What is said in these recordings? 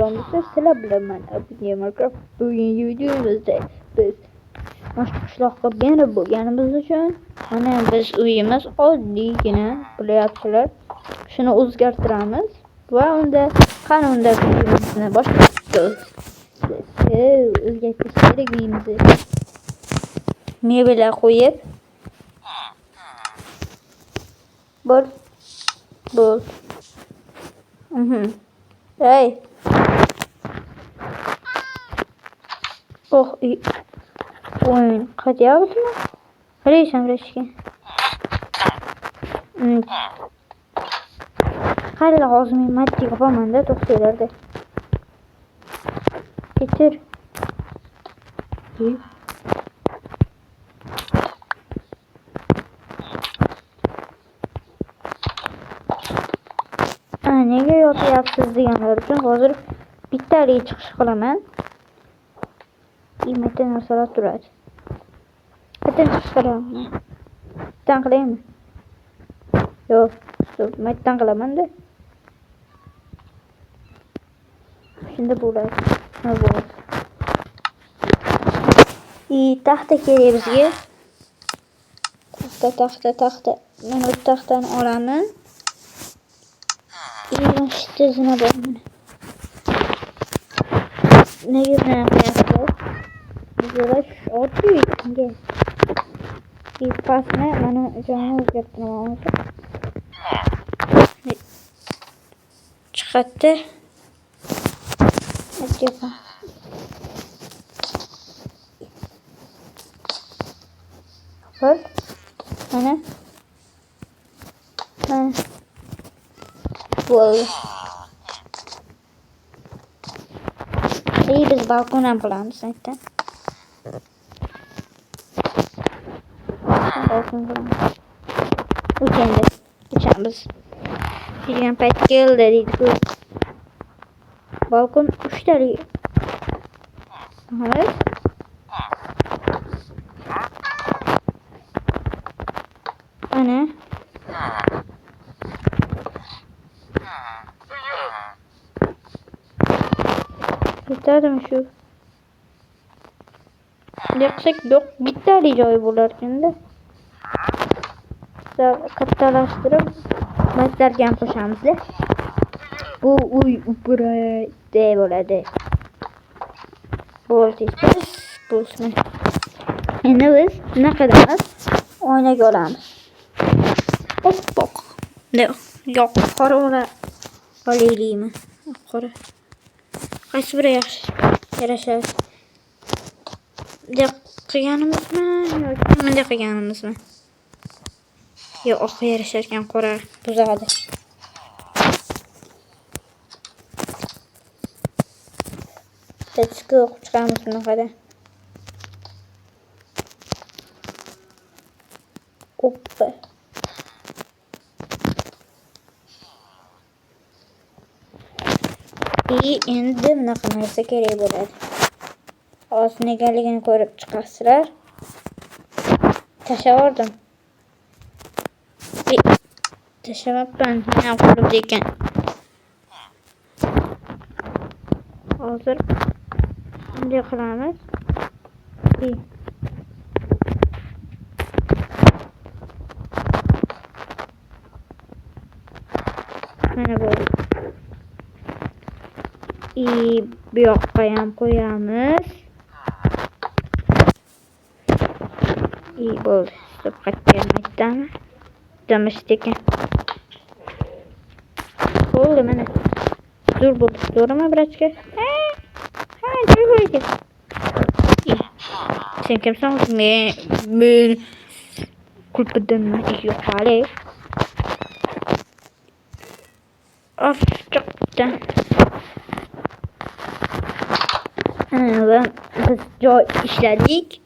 Selamünaleyküm. Sizlar bilan men Minecraft bugungi videomizda biz boshqa qishloqqa yana bo'lganimiz uchun mana biz uyimiz oddiygina bo'lyaptilar. Shuni o'zgartiramiz va unda qani unda uyimizni boshlaymiz. O'zgartirish kerak uyimizni. Mebellar qo'yib bo'l. Hey. Oh, oyun qatyaptimi? Qaraysan rashka. Qalla hozir men matchiga qolmanda to'xtaylarda. Ketir. Nega yotyapsiz deganlar uchun hozir bittalik chiqish qilaman. Iymatda narsalar turadi. Qachon chiqish qilaman? Tan qilaymi? Yo'q, matdan qilaman-da. Shunda bo'ladi. Nima bo'ladi? Taxta kerak bizga. Taxta. Men o'z taxtani olaman. İşte zina bakmana. Ne güzel yapıyor. Güzel şortu gel. İlk pasma bana canımı özgürtün ama çıkarttı. Hadi yapalım. Bak. Ana. Wow. İyi biz balkona bulalım zaten. Balkona bulalım. Uçağımız. Bir pet geldi. Balkon 3 tane. Evet. Ana. Yeterdim şu. Yaklaşık 4 bitti joy bularken de. Kattalaştırıp başlarken koşamızda. Bu buraya de böyle. Bu işte. Şimdi biz ne kadar oyuna göremiz. Bak. Ne? Yok. Korona. Öyleyim mi? Korona. Kaç buraya yarışır? Qilganimiz mi yoki bunday qilganimiz mi? Yo, oq yarasharkan qora buzadi. Tetski o'qib chiqamiz bunaqada. Oppa. Endi bunaqa narsa kerak bo'ladi. Hozir negaligini ko'rib chiqasizlar. Tashlavordim. Tashlabman, men qo'lim ekan. Hozir bunday qilamiz. Mana bu. Bu yoqqa ham qo'yamiz. Bo'ldi. Stop qaytmayaptimi? Damashq ekan. Bo'ldi mana. Zo'r bo'ldi. To'g'rimi, brachka? Ha, jo'yga. Sen kimsan? Men kulpadanman. Yo'q, hali. Chiqdi. Biz joy ishladik.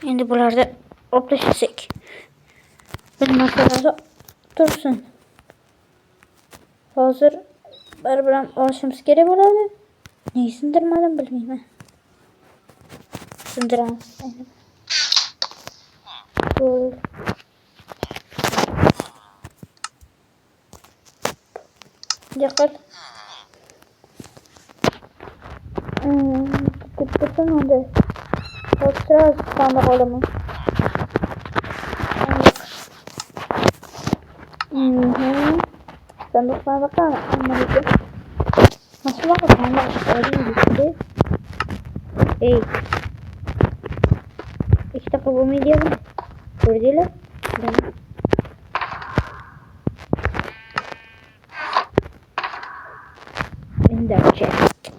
Endi bularda o'plashasak. Bir narsalar tursin. Hozir bir-biram olishimiz kerak bo'ladi. Nega sindirmadim bilmayman. Sindiramiz. Dikkat. Tıkırsın hadi. Biraz sandık olamaz. Sandıklar bakar mı? Anladım. Nasıl bakar? Sandık öyle gitti. Ey. İşte kabuğumu ediyorum. Gördüler. Ender chest.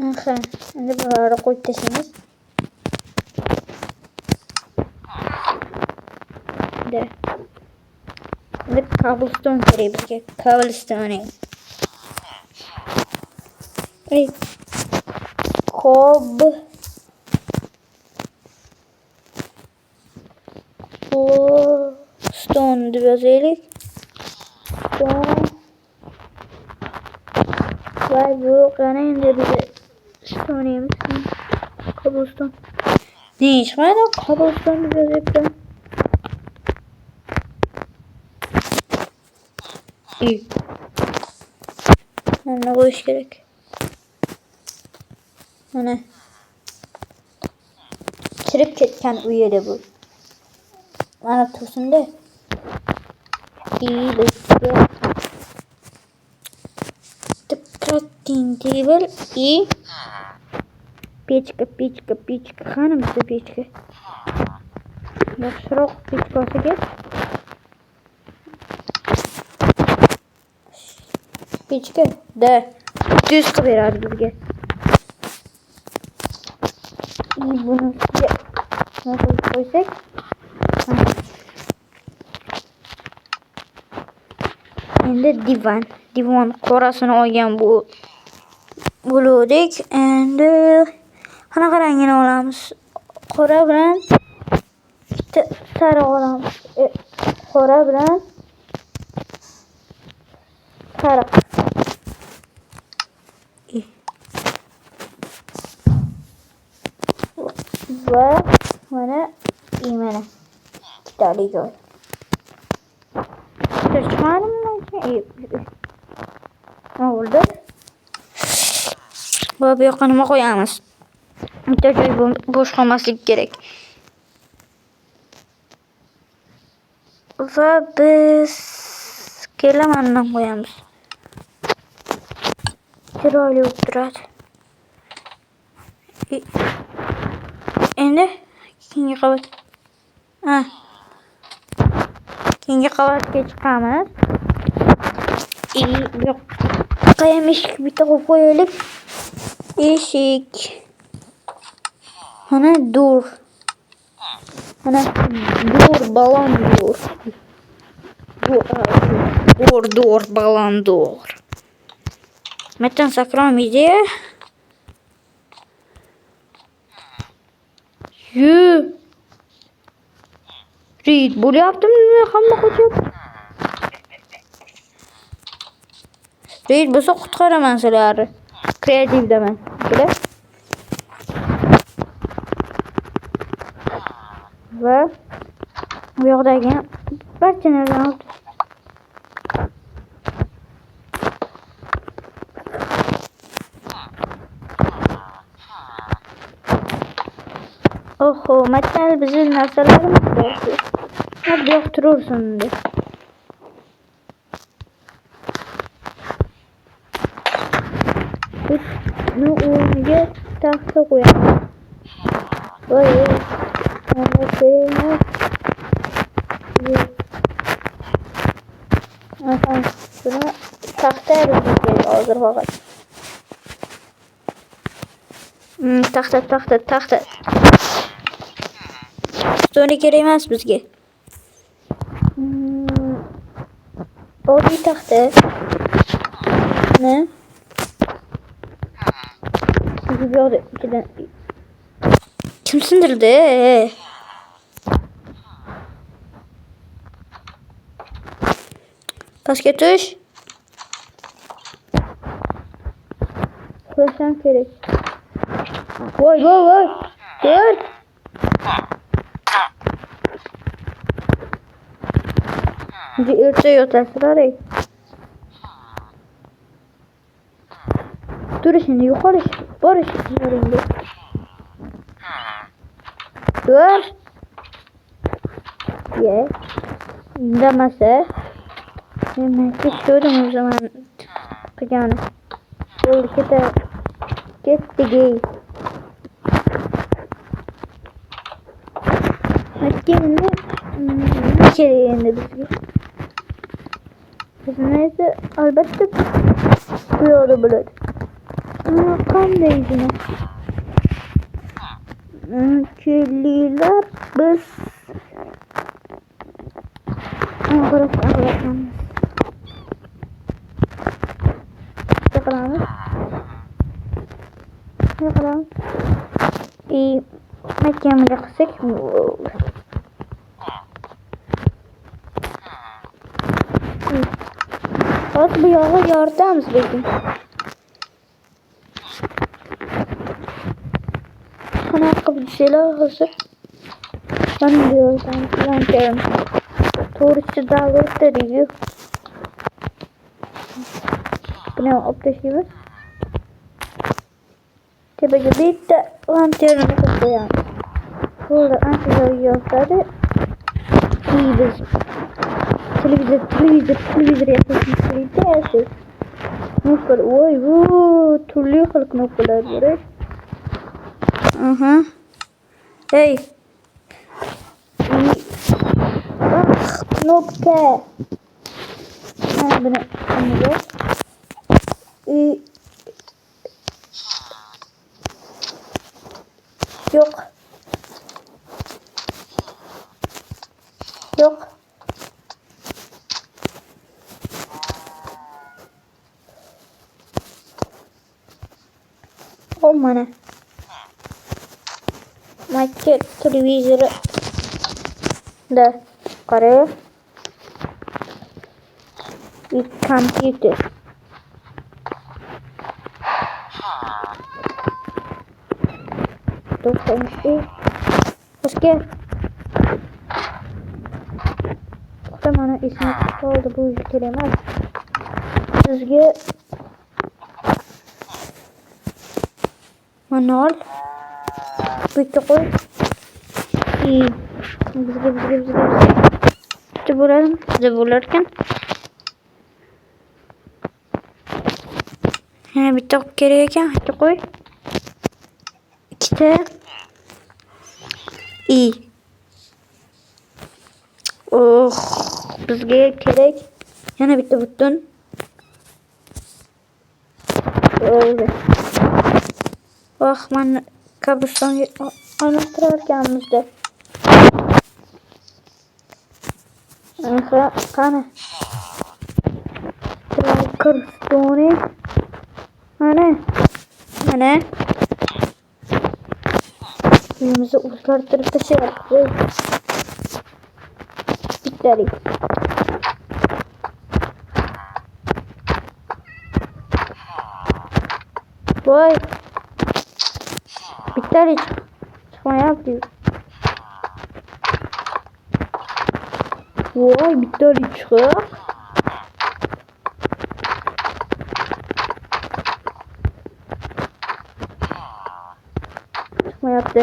Aha. Şimdi buralara koyup deseniz. De. Şimdi cobblestone gereği bizge. Cobblestone. Ey. Stone diyoruz. Stone. Vay bu kana indi bize. Stone yemiş. Cobblestone. Ne iş var da cobblestone diyoruz hep. İyi. Ne koyuş gerek. Ana. Çırıp ketken uyarı bu. Bana tursun de. İyi bekle. The crafting table и печка. Hanım bize печка. Yaxşıroq печка olsa kerak. Печка da düz qilib beradi bizga. Buni ustiga nima qo'ysak? Endi divan qorasini olgan bo'ldik. Endi qanaqa rangini olamiz? Qora bilan bitta sariq olamiz. Qora bilan sariq. Va mana ikkitalik joy. Oldu. Bu yoqqa nima qo'yamiz? Bitta joy bo'sh qolmasligi kerak. Va biz kelamandan qo'yamiz. Chiroyli bo'lib turadi. Endi keyingi qavat. Keyingi qavatga chiqamiz. Yo'q. Qayam eshik bitta qo'yib qo'yaylik. Eshik. Mana dur. Mana dur, balon dur. Dur, balon dur. Metan sakram ide. Reed, bo'lyaptimi? Hamma qo'yib. Reed bo'lsa qutqaraman sizlarni. Kreativdaman. Bular. Va bu yoqdagi barcha narsani olib. Oho, metal bizim narsalarimiz bor. Hadi yoqtirursun de. Ne o'rniga taxta qo'yamiz. Voy. Mana seni. Aha, buni taxta bizga hozir faqat. Taxta. Stone kerak emas bizga. Oddiy taxta. Ne? Kim sindirdi? Pastga tush. Qo'yishim kerak. Voy. Dur. Önce erta yotasılar ey. Dur şimdi yukarı barış şimdi. Dur. Ye. Demese. Hemen geçiyordum o zaman. Yani. Oldu ki de. Gitti gey. Hakkında bir kere yendi biz. Neyse elbette bu yolu bulur. Ama kan değişine. Kirliler biz. Burası Allah'ım. Yakalanır. Yakalanır. İyi. Mekemde kısık mı olur? Bak bu yola yardımız bizim. Ayakkabı bir şeyler hazır. Ben diyorum ben diyorum. Turistçi dağılıp da diyor. Bu ne optaşıyız? Tepece bir de lanternı koyalım. Burada antileri yokları. İyi biz. Televizör yapıyorsunuz. Televizör. Noktalar. Oy bu türlü halk noktalar var. Aha. Hey. Ah nokta. Ben bunu anlayacağım. Yok. Yok. Olmadı. Maçı televizyonu da karaya. Bir computer. Doksanışı. Hoş gel. Tamam ismi oldu bu ülkelemez. Sizge manual bitti koy. İyi. Bizge. İşte bulalım. Size bularken. Yani bir tok gerekken hadi koy. İşte iyi. Oh, bizge gerek. Yana bitti bütün. Öyle. Bak ben kabustan anlatırken bizde. Kana. Kırstone. Ana. Yumuzu uzartırıp da şey yapıyor. Bitti. Vay. Bitti. Çıkma yapıyor. Vay bitti çıkıyor. Çıkma yaptı.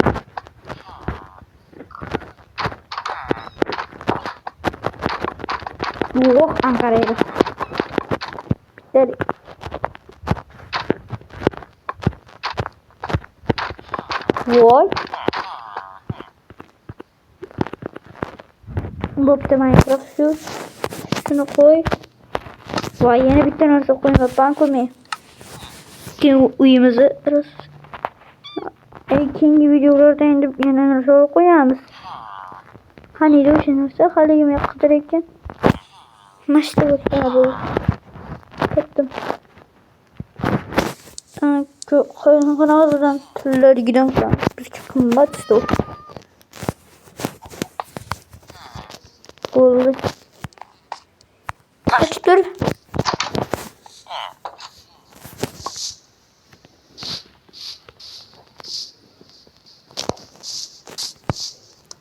Oh Ankara'ya. Bitti. Vay. Bu da Minecraft şu. Şunu koy. Vay yeni bir tane orta koyma. Ben koymayayım. Şimdi uyumuzu biraz. İkinci videolarda indirip yeni sonra koyarız. Hani de düşünürse hali yemek kıdırırken. Maçta göster bu. Kattım. Kanalıdan türler giden falan. Bir çıkım maçta. Oldu. Açtır.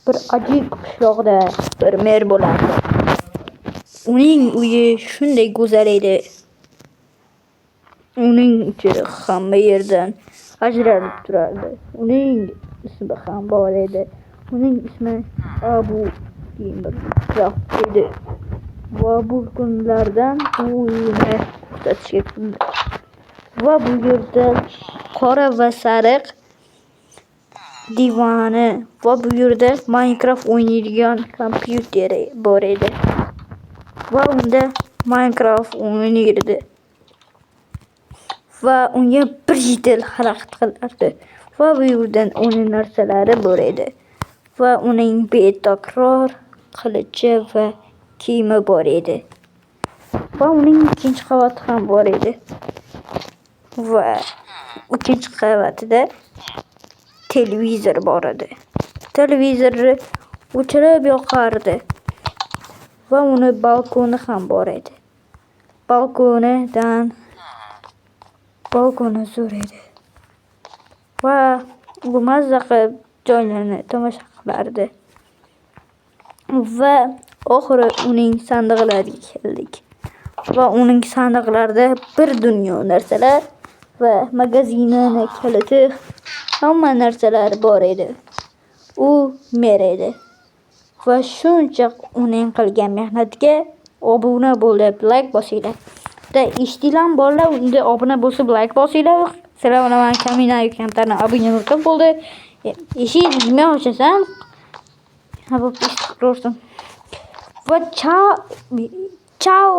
Bir acı kuşlaqda bir mer bo'lardi. Uning uyi shunday go'zal edi. Uning ichi hamma yerdan ajralib turardi. Uning ismi ham bor edi. Uning ismi Abu Gamercraft edi. Va bu kunlardan u uyini ko'rsatishga keldi. Va bu yerda qora va sariq divani va bu yerda Minecraft o'ynaydigan kompyuteri bor edi. Va unda Minecraft o'ynaydi. Va unga bir yil xalaqit qilardi. Va bu yerdan uning narsalari bor edi. Va uning betakror qilichi va kiyimi bor edi. Va uning ikkinchi qavati ham bor edi. Va ikkinchi qavatida televizor bor edi. Televizorni o'chirib yoqardi. Va uni balkoni ham bor edi. Balkoni zo'r edi. Va u mazza qilib joylarni tomosha qilardi. Va oxiri uning sandiqlariga keldik. Va uning sandiqlarida bir dunyo narsalar va magazinining kaliti hamma narsalar bor edi. U mer edi. Va shuncha uning qilgan mehnatiga obuna bo'lib like bosinglar. Eshitdilarmi bolalar, unda obuna bo'lsa like bosinglar. Assalomu alaykum, Kamina kanalini obuna qilib bo'ldi. Eshitishni ochasan. Ha, bu eshitib va ciao.